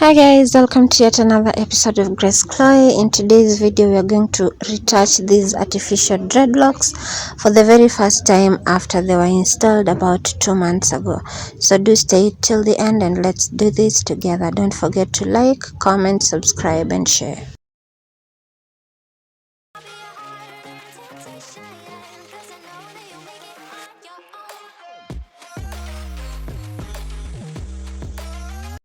Hi guys, welcome to yet another episode of Grace Chloe. In today's video we are going to retouch these artificial dreadlocks for the very first time after they were installed about 2 months ago. So do stay till the end and let's do this together. Don't forget to like, comment, subscribe and share.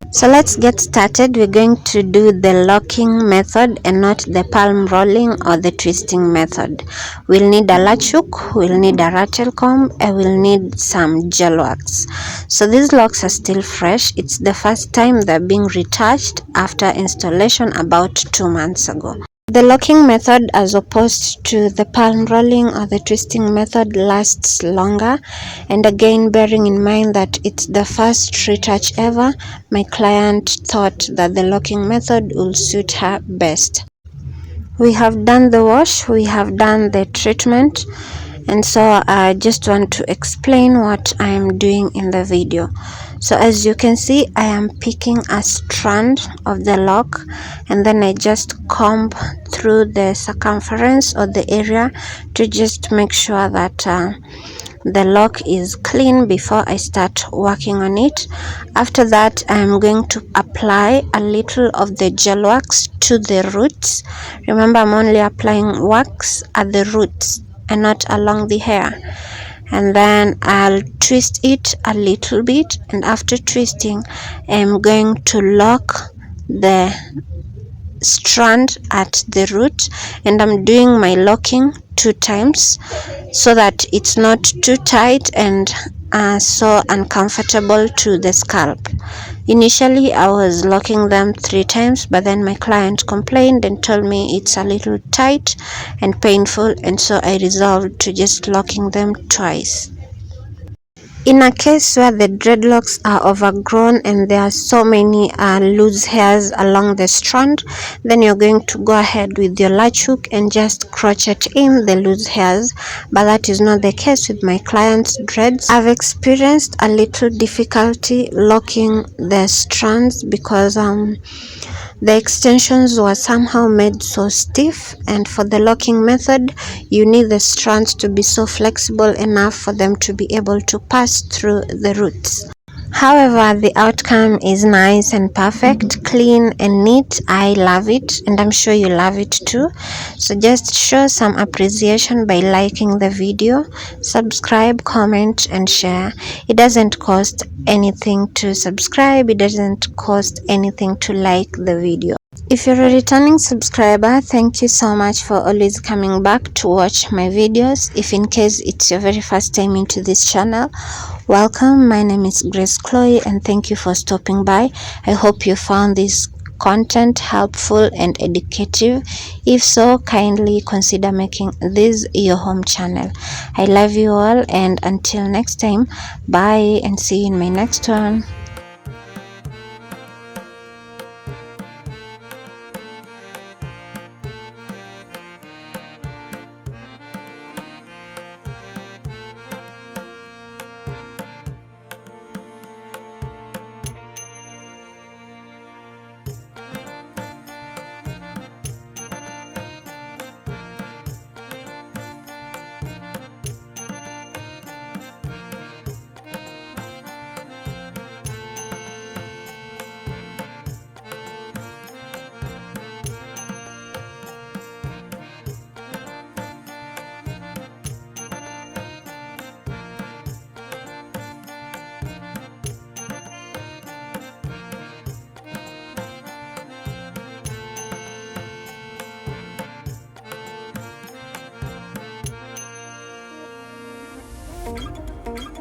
So let's get started. We're going to do the locking method and not the palm rolling or the twisting method. We'll need a latch hook, we'll need a rattle comb, and we'll need some gel wax. So these locks are still fresh. It's the first time they're being retouched after installation about 2 months ago. The locking method, as opposed to the palm rolling or the twisting method, lasts longer, and again bearing in mind that it's the first retouch ever, my client thought that the locking method will suit her best. We have done the wash, we have done the treatment, and so I just want to explain what I am doing in the video. So as you can see, I am picking a strand of the lock and then I just comb through the circumference or the area to just make sure that the lock is clean before I start working on it. After that, I am going to apply a little of the gel wax to the roots. Remember, I'm only applying wax at the roots and not along the hair. And then I'll twist it a little bit, and after twisting I'm going to lock the strand at the root, and I'm doing my locking 2 times so that it's not too tight and so uncomfortable to the scalp. Initially I was locking them 3 times, but then my client complained and told me it's a little tight and painful, and so I resolved to just locking them twice. In a case where the dreadlocks are overgrown and there are so many loose hairs along the strand, then you're going to go ahead with your latch hook and just crochet in the loose hairs. But that is not the case with my client's dreads. I've experienced a little difficulty locking the strands because the extensions were somehow made so stiff, and for the locking method you need the strands to be so flexible enough for them to be able to pass through the roots. However, the outcome is nice and perfect, clean and neat. I love it, and I'm sure you love it too. So just show some appreciation by liking the video, subscribe, comment and share. It doesn't cost anything to subscribe, it doesn't cost anything to like the video. If you're a returning subscriber, thank you so much for always coming back to watch my videos. If in case it's your very first time into this channel, welcome. My name is Grace Chloe and thank you for stopping by. I hope you found this content helpful and educative. If so, kindly consider making this your home channel. I love you all, and until next time, bye and see you in my next one. Thank you.